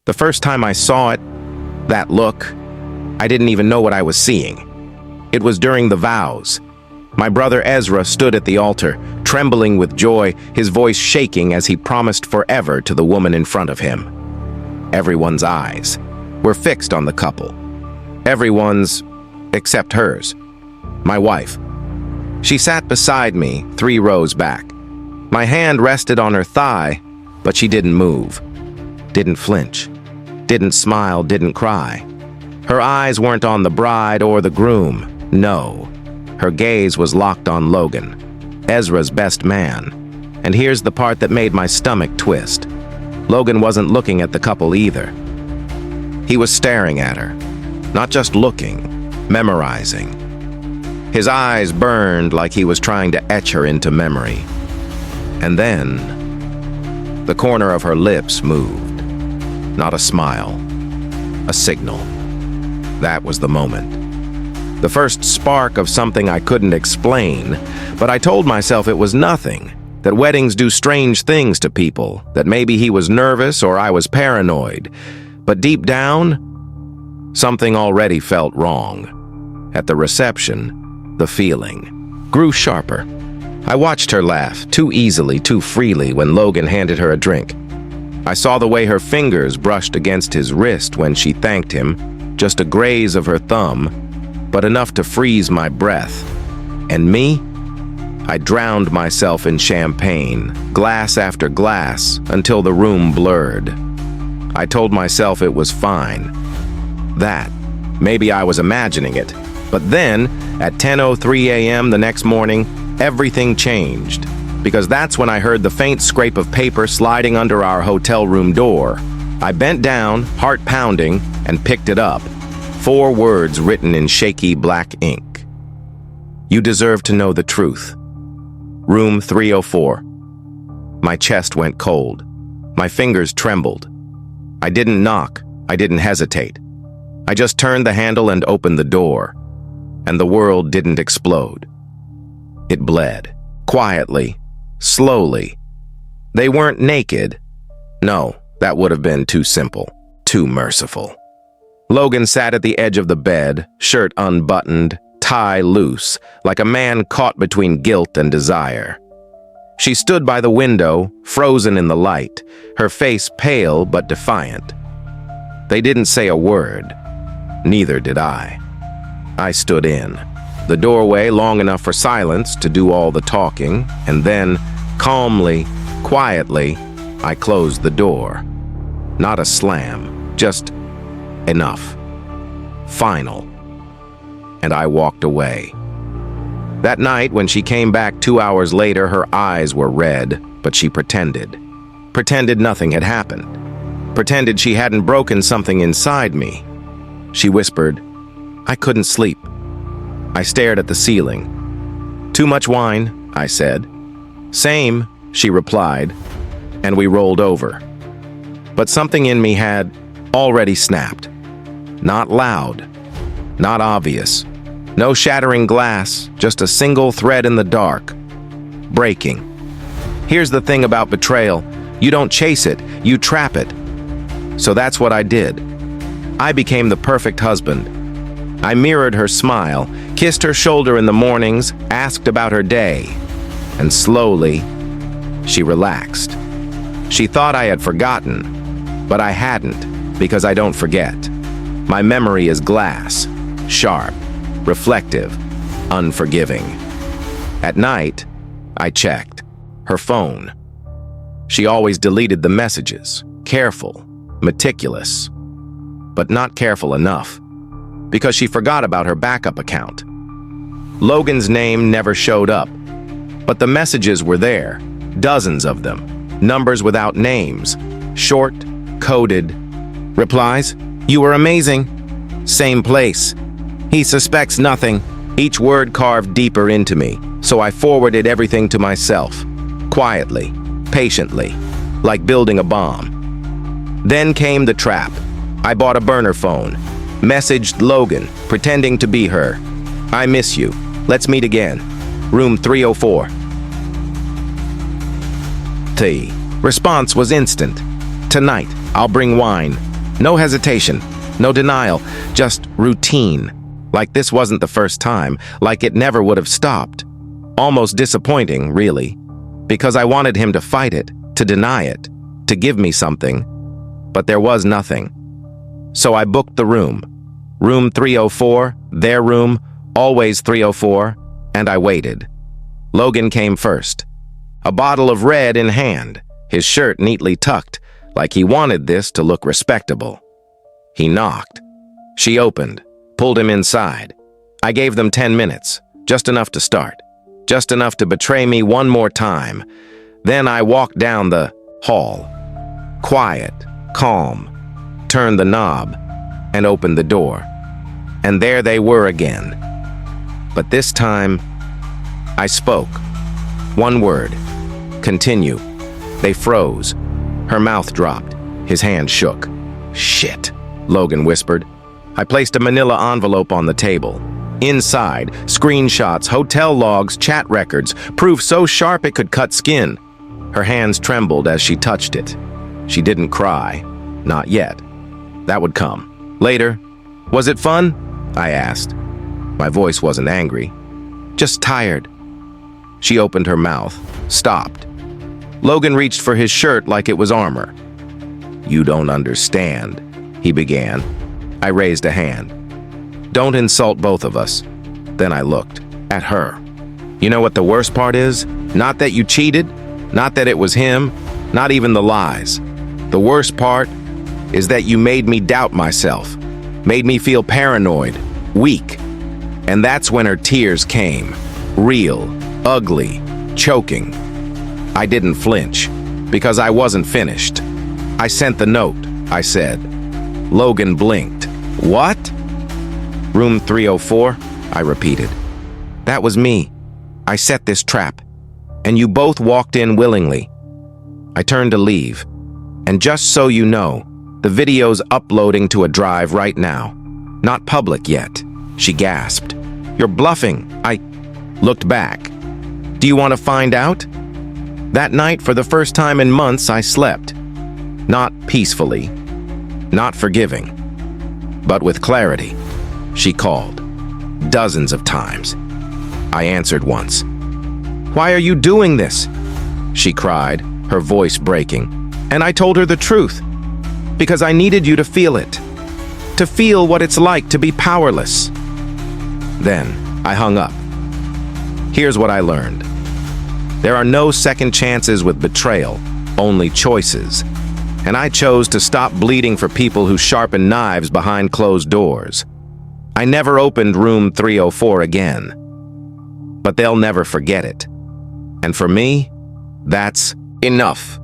The first time I saw it, that look, I didn't even know what I was seeing. It was during the vows. My brother Ezra stood at the altar, trembling with joy, his voice shaking as he promised forever to the woman in front of him. Everyone's eyes were fixed on the couple. Everyone's, except hers, my wife. She sat beside me, 3 rows back. My hand rested on her thigh, but she didn't move, didn't flinch, didn't smile, didn't cry. Her eyes weren't on the bride or the groom, no. Her gaze was locked on Logan, Ezra's best man. And here's the part that made my stomach twist. Logan wasn't looking at the couple either. He was staring at her, not just looking, memorizing. His eyes burned like he was trying to etch her into memory. And then, the corner of her lips moved. Not a smile, a signal. That was the moment. The first spark of something I couldn't explain, but I told myself it was nothing, that weddings do strange things to people, that maybe he was nervous or I was paranoid. But deep down, something already felt wrong. At the reception, the feeling grew sharper. I watched her laugh, too easily, too freely, when Logan handed her a drink. I saw the way her fingers brushed against his wrist when she thanked him, just a graze of her thumb, but enough to freeze my breath. And me? I drowned myself in champagne, glass after glass, until the room blurred. I told myself it was fine. That, maybe I was imagining it. But then, at 10:03 a.m. the next morning, everything changed. Because that's when I heard the faint scrape of paper sliding under our hotel room door. I bent down, heart pounding, and picked it up. 4 words written in shaky black ink. You deserve to know the truth. Room 304. My chest went cold. My fingers trembled. I didn't knock. I didn't hesitate. I just turned the handle and opened the door. And the world didn't explode. It bled. Quietly. Slowly. They weren't naked. No, that would have been too simple. Too merciful. Logan sat at the edge of the bed, shirt unbuttoned, tie loose, like a man caught between guilt and desire. She stood by the window, frozen in the light, her face pale but defiant. They didn't say a word. Neither did I. I stood in the doorway long enough for silence to do all the talking, and then, calmly, quietly, I closed the door. Not a slam, just enough. Final. And I walked away. That night, when she came back 2 hours later, her eyes were red, but she pretended. Pretended nothing had happened. Pretended she hadn't broken something inside me. She whispered, I couldn't sleep. I stared at the ceiling. Too much wine, I said. Same, she replied, and we rolled over. But something in me had already snapped. Not loud, not obvious. No shattering glass, just a single thread in the dark. Breaking. Here's the thing about betrayal. You don't chase it, you trap it. So that's what I did. I became the perfect husband. I mirrored her smile, kissed her shoulder in the mornings, asked about her day. And slowly, she relaxed. She thought I had forgotten, but I hadn't, because I don't forget. My memory is glass, sharp, reflective, unforgiving. At night, I checked her phone. She always deleted the messages, careful, meticulous, but not careful enough, because she forgot about her backup account. Logan's name never showed up, but the messages were there, dozens of them, numbers without names, short, coded. Replies, you were amazing. Same place. He suspects nothing, each word carved deeper into me, so I forwarded everything to myself, quietly, patiently, like building a bomb. Then came the trap. I bought a burner phone, messaged Logan, pretending to be her. I miss you. Let's meet again. Room 304. The response was instant. Tonight, I'll bring wine. No hesitation, no denial, just routine. Like this wasn't the first time, like it never would have stopped. Almost disappointing, really, because I wanted him to fight it, to deny it, to give me something. But there was nothing. So I booked the room. Room 304, their room, always 304, and I waited. Logan came first. A bottle of red in hand, his shirt neatly tucked, like he wanted this to look respectable. He knocked. She opened, pulled him inside. I gave them 10 minutes, just enough to start, just enough to betray me one more time. Then I walked down the hall. Quiet, calm, turned the knob, and opened the door. And there they were again. But this time, I spoke. One word. Continue. They froze. Her mouth dropped. His hand shook. Shit, Logan whispered. I placed a manila envelope on the table. Inside, screenshots, hotel logs, chat records, proof so sharp it could cut skin. Her hands trembled as she touched it. She didn't cry. Not yet. That would come. Later. Was it fun? I asked. My voice wasn't angry. Just tired. She opened her mouth, stopped. Logan reached for his shirt like it was armor. You don't understand, he began. I raised a hand. Don't insult both of us. Then I looked at her. You know what the worst part is? Not that you cheated, not that it was him, not even the lies. The worst part is that you made me doubt myself, made me feel paranoid, weak. And that's when her tears came. Real, ugly, choking. I didn't flinch, because I wasn't finished. I sent the note, I said. Logan blinked. What? Room 304, I repeated. That was me. I set this trap, and you both walked in willingly. I turned to leave, and just so you know, the video's uploading to a drive right now. Not public yet, she gasped. You're bluffing. I looked back. Do you want to find out? That night, for the first time in months, I slept. Not peacefully, not forgiving, but with clarity. She called, dozens of times. I answered once. Why are you doing this? She cried, her voice breaking. And I told her the truth, because I needed you to feel it, to feel what it's like to be powerless. Then I hung up. Here's what I learned. There are no second chances with betrayal, only choices. And I chose to stop bleeding for people who sharpen knives behind closed doors. I never opened room 304 again. But they'll never forget it. And for me, that's enough.